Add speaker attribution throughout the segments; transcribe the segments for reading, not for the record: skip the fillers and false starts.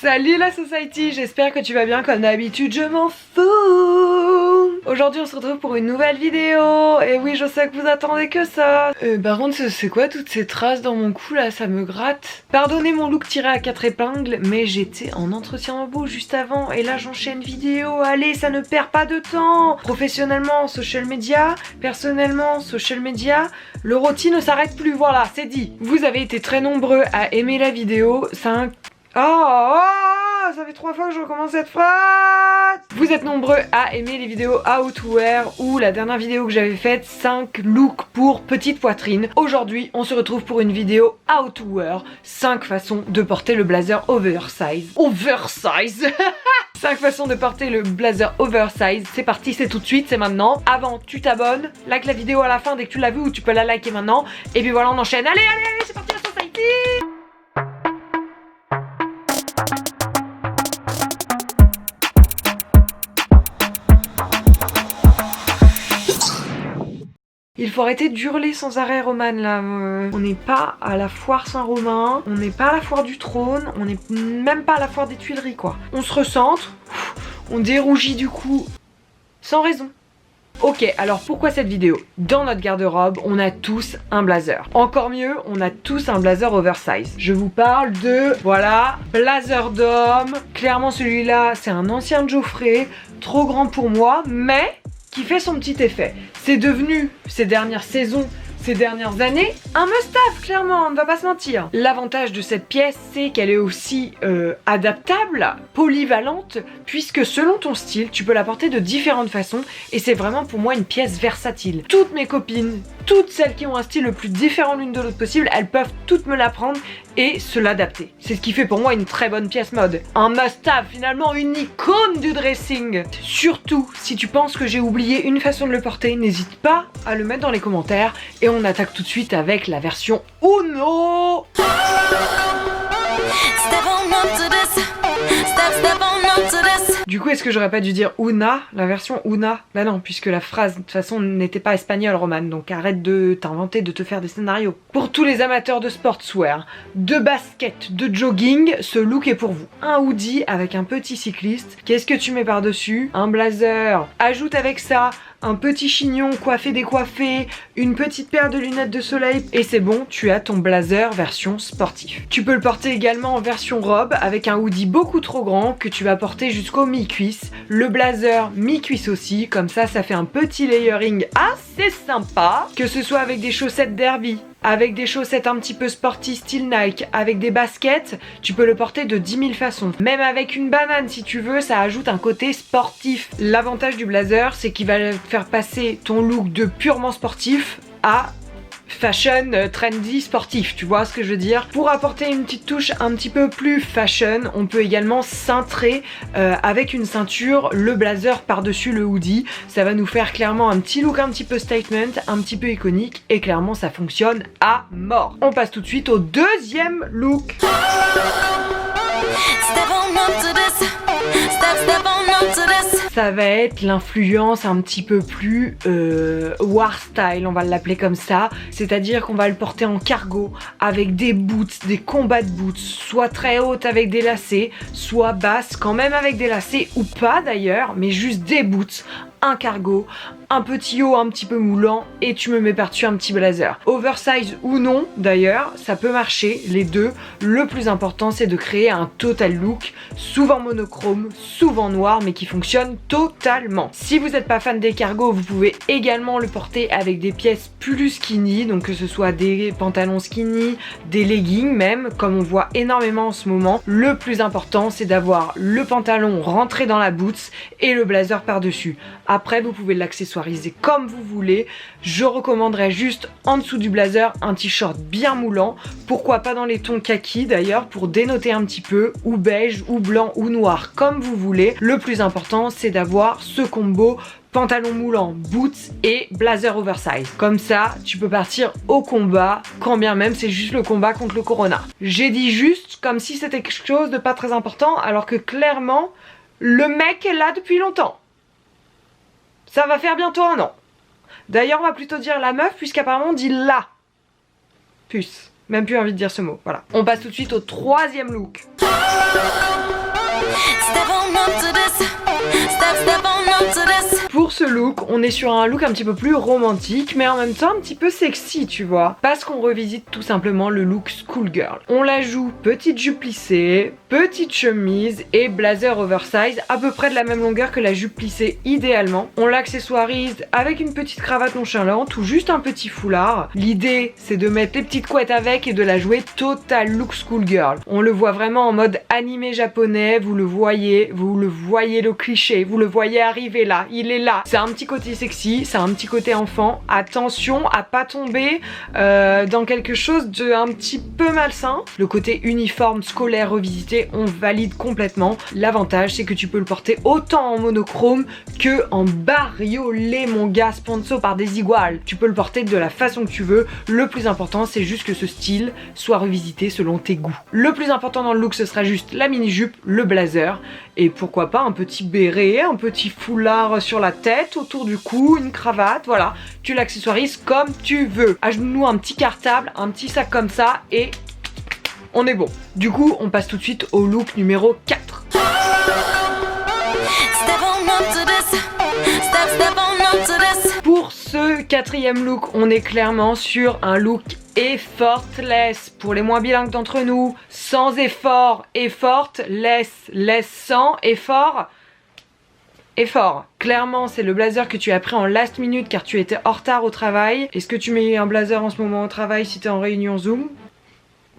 Speaker 1: Salut la society, j'espère que tu vas bien comme d'habitude, je m'en fous. Aujourd'hui on se retrouve pour une nouvelle vidéo. Et oui, je sais que vous attendez que ça. Par contre c'est quoi toutes ces traces dans mon cou là, ça me gratte. Pardonnez mon look tiré à 4 épingles, mais j'étais en entretien embauche juste avant. Et là j'enchaîne vidéo, allez ça ne perd pas de temps. Professionnellement social media, personnellement social media, le rôti ne s'arrête plus, voilà c'est dit. Vous avez été très nombreux à aimer la vidéo, ça fait 3 fois que je recommence cette phrase. Vous êtes nombreux à aimer les vidéos how to wear ou la dernière vidéo que j'avais faite 5 looks pour petite poitrine. Aujourd'hui on se retrouve pour une vidéo how to wear 5 façons de porter le blazer oversize. 5 façons de porter le blazer oversize. C'est parti, c'est tout de suite, c'est maintenant. Avant tu t'abonnes, like la vidéo à la fin dès que tu l'as vue ou tu peux la liker maintenant. Et puis voilà on enchaîne. Allez c'est parti la society. Il faut arrêter d'hurler sans arrêt, Roman, là. On n'est pas à la foire Saint-Romain, on n'est pas à la foire du trône, on n'est même pas à la foire des Tuileries, quoi. On se recentre, on dérougit du coup, sans raison. Ok, alors pourquoi cette vidéo? Dans notre garde-robe, on a tous un blazer. Encore mieux, on a tous un blazer oversize. Je vous parle de, voilà, blazer d'homme. Clairement, celui-là, c'est un ancien Geoffrey, trop grand pour moi, mais qui fait son petit effet. C'est devenu, ces dernières saisons, ces dernières années, un must-have, clairement, on ne va pas se mentir. L'avantage de cette pièce, c'est qu'elle est aussi adaptable, polyvalente, puisque selon ton style, tu peux la porter de différentes façons, et c'est vraiment pour moi une pièce versatile. Toutes mes copines, toutes celles qui ont un style le plus différent l'une de l'autre possible, elles peuvent toutes me la prendre et se l'adapter. C'est ce qui fait pour moi une très bonne pièce mode. Un must-have, finalement, une icône du dressing. Surtout, si tu penses que j'ai oublié une façon de le porter, n'hésite pas à le mettre dans les commentaires. Et on attaque tout de suite avec la version Uno. Du coup, est-ce que j'aurais pas dû dire Una, la version Una? Bah non, puisque la phrase, de toute façon, n'était pas espagnole, Roman, donc arrête de t'inventer, de te faire des scénarios. Pour tous les amateurs de sportswear, de basket, de jogging, ce look est pour vous. Un hoodie avec un petit cycliste, qu'est-ce que tu mets par-dessus? Un blazer, ajoute avec ça un petit chignon coiffé décoiffé, une petite paire de lunettes de soleil et c'est bon, tu as ton blazer version sportif. Tu peux le porter également en version robe avec un hoodie beaucoup trop grand que tu vas porter jusqu'au mi-cuisse, le blazer mi-cuisse aussi, comme ça fait un petit layering assez sympa, que ce soit avec des chaussettes derby, avec des chaussettes un petit peu sporty style Nike, avec des baskets, tu peux le porter de 10 000 façons. Même avec une banane si tu veux, ça ajoute un côté sportif. L'avantage du blazer, c'est qu'il va faire passer ton look de purement sportif à fashion trendy sportif, tu vois ce que je veux dire. Pour apporter une petite touche un petit peu plus fashion, on peut également cintrer avec une ceinture le blazer par-dessus le hoodie. Ça va nous faire clairement un petit look un petit peu statement, un petit peu iconique et clairement ça fonctionne à mort. On passe tout de suite au deuxième look. Ça va être l'influence un petit peu plus war style, on va l'appeler comme ça. C'est-à-dire qu'on va le porter en cargo avec des boots, des combats de boots, soit très hautes avec des lacets, soit basses quand même avec des lacets ou pas d'ailleurs, mais juste des boots, un cargo, un petit haut un petit peu moulant et tu me mets par-dessus un petit blazer. Oversize ou non d'ailleurs, ça peut marcher les deux. Le plus important c'est de créer un total look, souvent monochrome, souvent noir mais qui fonctionne totalement. Si vous n'êtes pas fan des cargos, vous pouvez également le porter avec des pièces plus skinny, donc que ce soit des pantalons skinny, des leggings même, comme on voit énormément en ce moment. Le plus important c'est d'avoir le pantalon rentré dans la boots et le blazer par-dessus. Après vous pouvez l'accessoiriser comme vous voulez. Je recommanderais juste en dessous du blazer un t-shirt bien moulant, pourquoi pas dans les tons kaki d'ailleurs pour dénoter un petit peu, ou beige ou blanc ou noir comme vous voulez. Le plus important c'est d'avoir ce combo pantalon moulant, boots et blazer oversize. Comme ça, tu peux partir au combat, quand bien même c'est juste le combat contre le corona. J'ai dit juste comme si c'était quelque chose de pas très important, alors que clairement, le mec est là depuis longtemps. Ça va faire bientôt 1 an. D'ailleurs, on va plutôt dire la meuf, puisqu'apparemment on dit la puce. Même plus envie de dire ce mot, voilà. On passe tout de suite au troisième look. Pour ce look, on est sur un look un petit peu plus romantique, mais en même temps un petit peu sexy, tu vois. Parce qu'on revisite tout simplement le look schoolgirl. On la joue petite jupe plissée, petite chemise et blazer oversize, à peu près de la même longueur que la jupe plissée idéalement. On l'accessoirise avec une petite cravate nonchalante ou juste un petit foulard. L'idée, c'est de mettre les petites couettes avec et de la jouer total look schoolgirl. On le voit vraiment en mode animé japonais, vous le voyez le cliché, vous le voyez arriver là, il est là. C'est un petit côté sexy, c'est un petit côté enfant. Attention à pas tomber dans quelque chose de un petit peu malsain. Le côté uniforme scolaire revisité, on valide complètement. L'avantage, c'est que tu peux le porter autant en monochrome que en bariolé, mon gars, sponsor par des iguales. Tu peux le porter de la façon que tu veux. Le plus important, c'est juste que ce style soit revisité selon tes goûts. Le plus important dans le look, ce sera juste la mini-jupe, le blazer et pourquoi pas un petit béret, un petit foulard sur la tête, autour du cou, une cravate, voilà. Tu l'accessoirises comme tu veux. Ajoute-nous un petit cartable, un petit sac comme ça et on est bon. Du coup, on passe tout de suite au look numéro 4. Pour ce quatrième look, on est clairement sur un look effortless. Pour les moins bilingues d'entre nous, sans effort, effortless, less sans effort. Effort. Clairement, c'est le blazer que tu as pris en last minute car tu étais en retard au travail. Est-ce que tu mets un blazer en ce moment au travail si tu es en réunion Zoom ?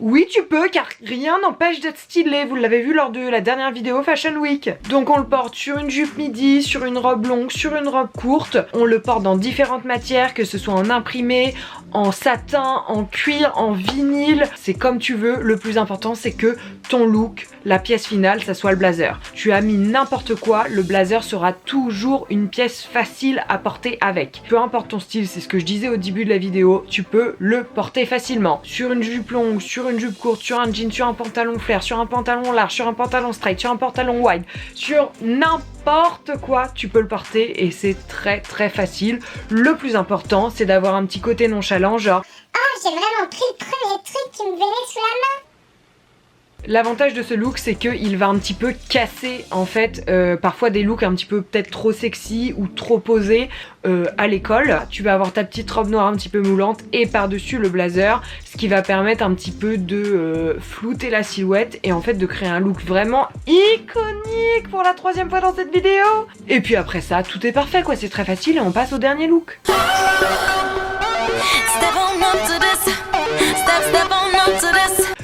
Speaker 1: Oui, tu peux, car rien n'empêche d'être stylé. Vous l'avez vu lors de la dernière vidéo Fashion Week. Donc on le porte sur une jupe midi, sur une robe longue, sur une robe courte. On le porte dans différentes matières, que ce soit en imprimé, en satin, en cuir, en vinyle. C'est comme tu veux. Le plus important, c'est que ton look, la pièce finale, ça soit le blazer. Tu as mis n'importe quoi, le blazer sera toujours une pièce facile à porter avec. Peu importe ton style, c'est ce que je disais au début de la vidéo, tu peux le porter facilement. Sur une jupe longue, sur une jupe courte, sur un jean, sur un pantalon flair, sur un pantalon large, sur un pantalon straight, sur un pantalon wide, sur n'importe quoi, tu peux le porter et c'est très très facile. Le plus important, c'est d'avoir un petit côté nonchalant, genre
Speaker 2: « Oh, j'ai vraiment pris le premier truc qui me venait sous la main !»
Speaker 1: L'avantage de ce look, c'est qu'il va un petit peu casser en fait parfois des looks un petit peu peut-être trop sexy ou trop posés à l'école. Tu vas avoir ta petite robe noire un petit peu moulante et par-dessus le blazer, ce qui va permettre un petit peu de flouter la silhouette et en fait de créer un look vraiment iconique pour la troisième fois dans cette vidéo. Et puis après ça, tout est parfait quoi, c'est très facile et on passe au dernier look.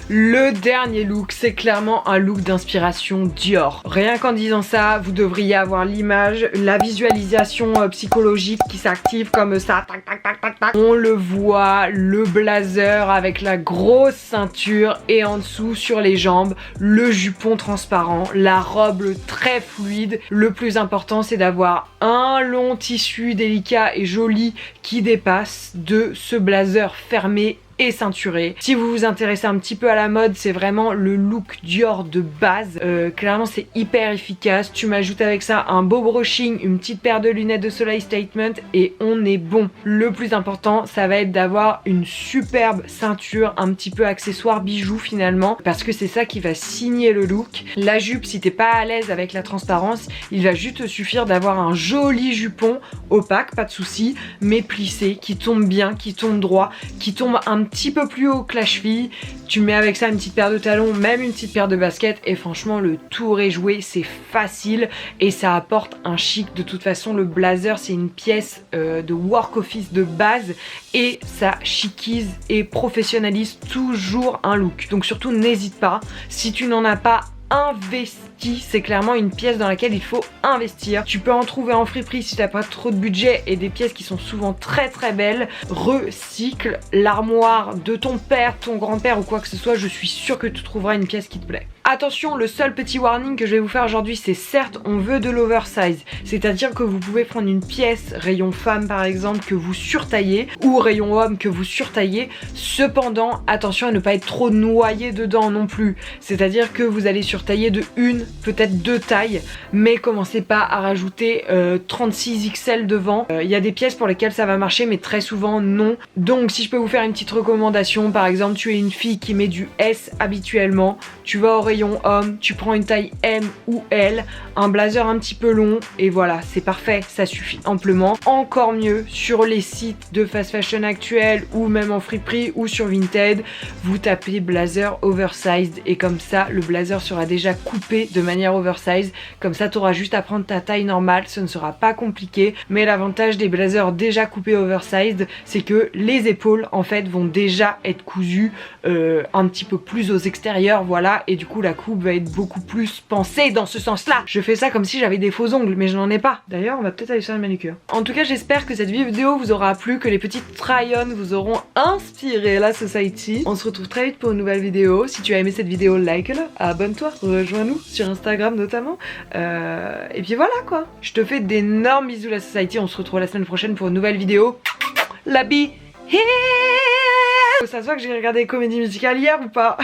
Speaker 1: Le dernier look, c'est clairement un look d'inspiration Dior. Rien qu'en disant ça, vous devriez avoir l'image, la visualisation psychologique qui s'active comme ça, tac tac tac tac tac. On le voit, le blazer avec la grosse ceinture et en dessous sur les jambes, le jupon transparent, la robe très fluide. Le plus important, c'est d'avoir un long tissu délicat et joli qui dépasse de ce blazer fermé et ceinturé. Si vous vous intéressez un petit peu à la mode, c'est vraiment le look Dior de base. Clairement, c'est hyper efficace. Tu m'ajoutes avec ça un beau brushing, une petite paire de lunettes de soleil statement et on est bon. Le plus important, ça va être d'avoir une superbe ceinture, un petit peu accessoire bijou finalement, parce que c'est ça qui va signer le look. La jupe, si t'es pas à l'aise avec la transparence, il va juste te suffire d'avoir un joli jupon opaque, pas de souci, mais plissé, qui tombe bien, qui tombe droit, qui tombe un petit peu plus haut que la cheville. Tu mets avec ça une petite paire de talons, même une petite paire de baskets et franchement le tour est joué, c'est facile et ça apporte un chic. De toute façon le blazer c'est une pièce de work office de base et ça chiquise et professionnalise toujours un look. Donc surtout n'hésite pas, si tu n'en as pas investi, c'est clairement une pièce dans laquelle il faut investir. Tu peux en trouver en friperie si t'as pas trop de budget et des pièces qui sont souvent très très belles. Recycle l'armoire de ton père, ton grand-père ou quoi que ce soit, je suis sûre que tu trouveras une pièce qui te plaît. Attention, le seul petit warning que je vais vous faire aujourd'hui, c'est certes on veut de l'oversize, c'est-à-dire que vous pouvez prendre une pièce rayon femme par exemple que vous surtaillez ou rayon homme que vous surtaillez, cependant attention à ne pas être trop noyé dedans non plus, c'est-à-dire que vous allez surtailler de une, peut-être deux tailles, mais commencez pas à rajouter 36 XL devant. Il y a des pièces pour lesquelles ça va marcher mais très souvent non, donc si je peux vous faire une petite recommandation, par exemple tu es une fille qui met du S habituellement, tu vas au rayon homme, tu prends une taille M ou L, un blazer un petit peu long et voilà, c'est parfait, ça suffit amplement. Encore mieux sur les sites de fast fashion actuels ou même en friperie ou sur Vinted, vous tapez blazer oversized et comme ça le blazer sera déjà coupé de manière oversize, comme ça tu auras juste à prendre ta taille normale, ce ne sera pas compliqué, mais l'avantage des blazers déjà coupés oversized, c'est que les épaules en fait vont déjà être cousues un petit peu plus aux extérieurs, voilà, et du coup la coupe va être beaucoup plus pensée dans ce sens là. Je fais ça comme si j'avais des faux ongles mais je n'en ai pas. D'ailleurs on va peut-être aller faire une manucure. En tout cas j'espère que cette vidéo vous aura plu, que les petites try-on vous auront inspiré la society. On se retrouve très vite pour une nouvelle vidéo. Si tu as aimé cette vidéo, like-la, abonne-toi, rejoins-nous sur Instagram notamment, et puis voilà quoi. Je te fais d'énormes bisous la society, on se retrouve la semaine prochaine pour une nouvelle vidéo. La bee here. Ça se voit que j'ai regardé les comédies musicales hier ou pas?